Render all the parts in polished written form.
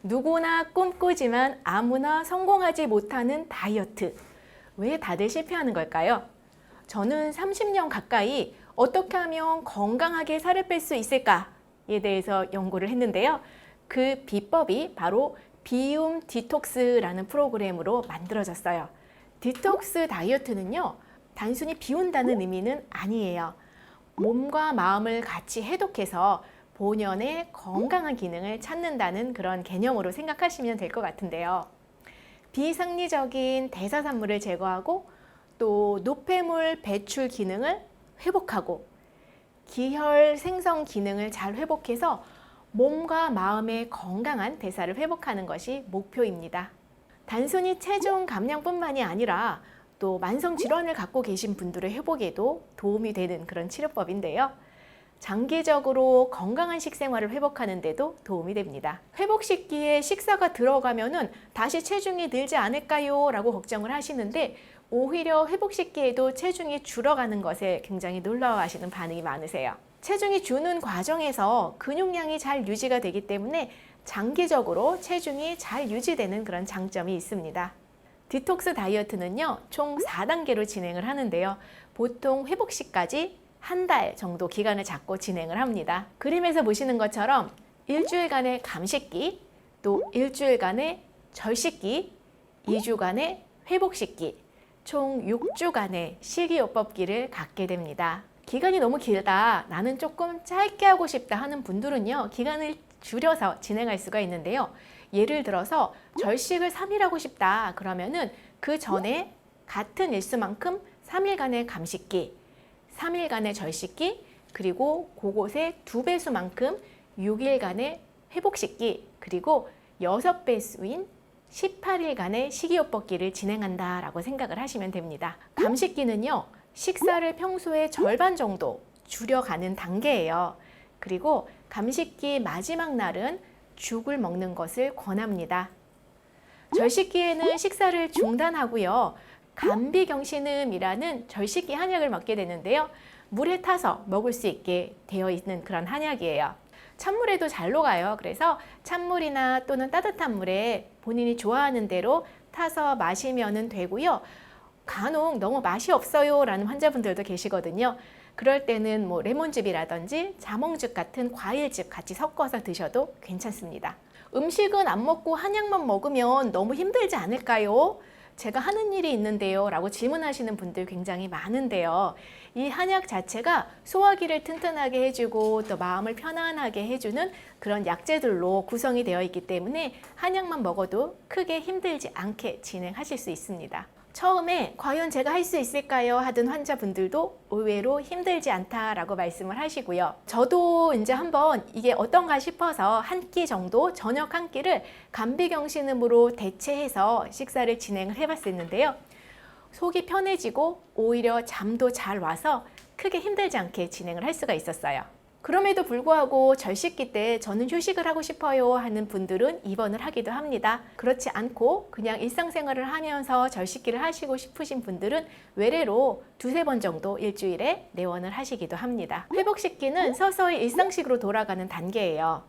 누구나 꿈꾸지만 아무나 성공하지 못하는 다이어트. 왜 다들 실패하는 걸까요? 저는 30년 가까이 어떻게 하면 건강하게 살을 뺄 수 있을까에 대해서 연구를 했는데요. 그 비법이 바로 비움 디톡스라는 프로그램으로 만들어졌어요. 디톡스 다이어트는요, 단순히 비운다는 의미는 아니에요. 몸과 마음을 같이 해독해서 본연의 건강한 기능을 찾는다는 그런 개념으로 생각하시면 될 것 같은데요. 비생리적인 대사산물을 제거하고 또 노폐물 배출 기능을 회복하고 기혈 생성 기능을 잘 회복해서 몸과 마음의 건강한 대사를 회복하는 것이 목표입니다. 단순히 체중 감량뿐만이 아니라 또 만성 질환을 갖고 계신 분들의 회복에도 도움이 되는 그런 치료법인데요. 장기적으로 건강한 식생활을 회복하는 데도 도움이 됩니다. 회복시키에 식사가 들어가면은 다시 체중이 늘지 않을까요? 라고 걱정을 하시는데 오히려 회복시키에도 체중이 줄어가는 것에 굉장히 놀라워하시는 반응이 많으세요. 체중이 주는 과정에서 근육량이 잘 유지가 되기 때문에 장기적으로 체중이 잘 유지되는 그런 장점이 있습니다. 디톡스 다이어트는요, 총 4단계로 진행을 하는데요. 보통 회복시까지 한 달 정도 기간을 잡고 진행을 합니다. 그림에서 보시는 것처럼 일주일간의 감식기, 또 일주일간의 절식기, 2주간의 회복식기, 총 6주간의 식이요법기를 갖게 됩니다. 기간이 너무 길다, 나는 조금 짧게 하고 싶다 하는 분들은요, 기간을 줄여서 진행할 수가 있는데요. 예를 들어서 절식을 3일 하고 싶다 그러면은 그 전에 같은 일수만큼 3일간의 감식기, 3일간의 절식기, 그리고 그곳의 2배수만큼 6일간의 회복식기, 그리고 6배수인 18일간의 식이요법기를 진행한다라고 생각을 하시면 됩니다. 감식기는요, 식사를 평소의 절반 정도 줄여가는 단계예요. 그리고 감식기 마지막 날은 죽을 먹는 것을 권합니다. 절식기에는 식사를 중단하고요. 감비경신음이라는 절식기 한약을 먹게 되는데요. 물에 타서 먹을 수 있게 되어 있는 그런 한약이에요. 찬물에도 잘 녹아요. 그래서 찬물이나 또는 따뜻한 물에 본인이 좋아하는 대로 타서 마시면 되고요. 간혹 너무 맛이 없어요 라는 환자분들도 계시거든요. 그럴 때는 뭐 레몬즙이라든지 자몽즙 같은 과일즙 같이 섞어서 드셔도 괜찮습니다. 음식은 안 먹고 한약만 먹으면 너무 힘들지 않을까요? 제가 하는 일이 있는데요 라고 질문하시는 분들 굉장히 많은데요. 이 한약 자체가 소화기를 튼튼하게 해주고 또 마음을 편안하게 해주는 그런 약재들로 구성이 되어 있기 때문에 한약만 먹어도 크게 힘들지 않게 진행하실 수 있습니다. 처음에 과연 제가 할 수 있을까요? 하던 환자분들도 의외로 힘들지 않다라고 말씀을 하시고요. 저도 이제 한번 이게 어떤가 싶어서 한 끼 정도, 저녁 한 끼를 감비경신음으로 대체해서 식사를 진행을 해봤었는데요. 속이 편해지고 오히려 잠도 잘 와서 크게 힘들지 않게 진행을 할 수가 있었어요. 그럼에도 불구하고 절식기 때 저는 휴식을 하고 싶어요 하는 분들은 입원을 하기도 합니다. 그렇지 않고 그냥 일상생활을 하면서 절식기를 하시고 싶으신 분들은 외래로 2~3번 정도 일주일에 내원을 하시기도 합니다. 회복식기는 서서히 일상식으로 돌아가는 단계예요.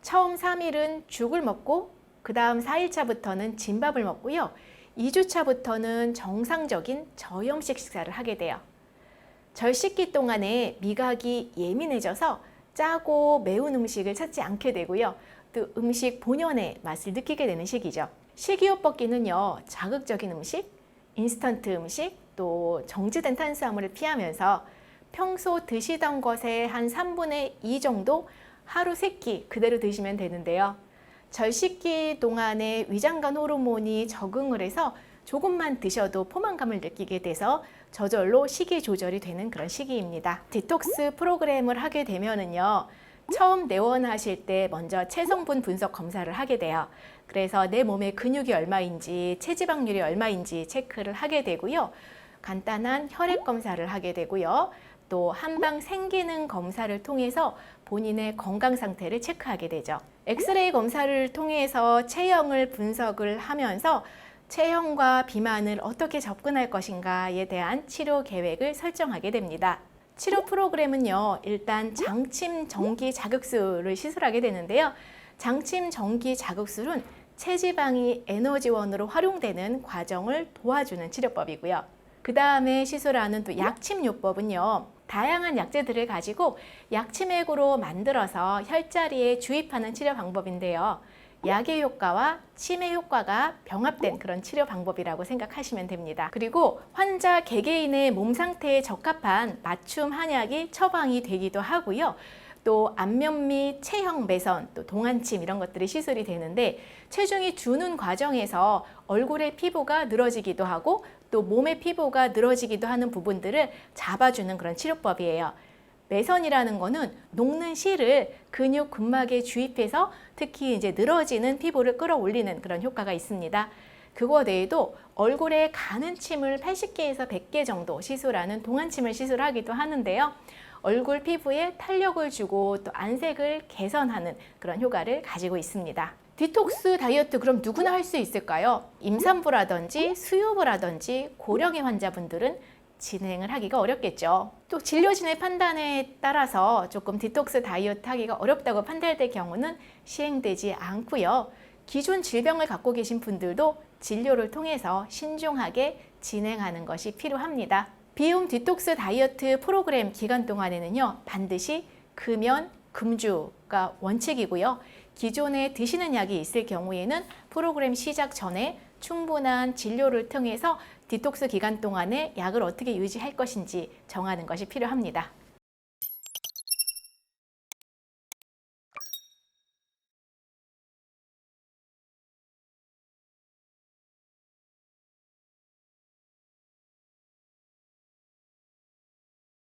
처음 3일은 죽을 먹고 그 다음 4일차부터는 진밥을 먹고요. 2주차부터는 정상적인 저염식 식사를 하게 돼요. 절식기 동안에 미각이 예민해져서 짜고 매운 음식을 찾지 않게 되고요. 또 음식 본연의 맛을 느끼게 되는 시기죠. 식이요법기는요, 자극적인 음식, 인스턴트 음식, 또 정지된 탄수화물을 피하면서 평소 드시던 것의 한 3분의 2 정도 하루 3끼 그대로 드시면 되는데요. 절식기 동안에 위장관 호르몬이 적응을 해서 조금만 드셔도 포만감을 느끼게 돼서 저절로 식이 조절이 되는 그런 시기입니다. 디톡스 프로그램을 하게 되면은요, 처음 내원하실 때 먼저 체성분 분석 검사를 하게 돼요. 그래서 내 몸에 근육이 얼마인지, 체지방률이 얼마인지 체크를 하게 되고요. 간단한 혈액 검사를 하게 되고요. 또 한방 생기능 검사를 통해서 본인의 건강 상태를 체크하게 되죠. 엑스레이 검사를 통해서 체형을 분석을 하면서 체형과 비만을 어떻게 접근할 것인가에 대한 치료 계획을 설정하게 됩니다. 치료 프로그램은요, 일단 장침 전기 자극술을 시술하게 되는데요. 장침 전기 자극술은 체지방이 에너지원으로 활용되는 과정을 도와주는 치료법이고요. 그 다음에 시술하는 또 약침요법은요. 다양한 약재들을 가지고 약침액으로 만들어서 혈자리에 주입하는 치료 방법인데요. 약의 효과와 침의 효과가 병합된 그런 치료 방법이라고 생각하시면 됩니다. 그리고 환자 개개인의 몸 상태에 적합한 맞춤 한약이 처방이 되기도 하고요. 또 안면 및 체형 매선, 또 동안침 이런 것들이 시술이 되는데 체중이 주는 과정에서 얼굴의 피부가 늘어지기도 하고 또 몸의 피부가 늘어지기도 하는 부분들을 잡아주는 그런 치료법이에요. 매선이라는 거는 녹는 실을 근육 근막에 주입해서 특히 이제 늘어지는 피부를 끌어올리는 그런 효과가 있습니다. 그거 외에도 얼굴에 가는 침을 80개에서 100개 정도 시술하는 동안침을 시술하기도 하는데요. 얼굴 피부에 탄력을 주고 또 안색을 개선하는 그런 효과를 가지고 있습니다. 디톡스 다이어트 그럼 누구나 할 수 있을까요? 임산부라든지 수유부라든지 고령의 환자분들은 진행을 하기가 어렵겠죠. 또 진료진의 판단에 따라서 조금 디톡스 다이어트 하기가 어렵다고 판단될 경우는 시행되지 않고요. 기존 질병을 갖고 계신 분들도 진료를 통해서 신중하게 진행하는 것이 필요합니다. 비움 디톡스 다이어트 프로그램 기간 동안에는요, 반드시 금연, 금주가 원칙이고요. 기존에 드시는 약이 있을 경우에는 프로그램 시작 전에 충분한 진료를 통해서 디톡스 기간 동안에 약을 어떻게 유지할 것인지 정하는 것이 필요합니다.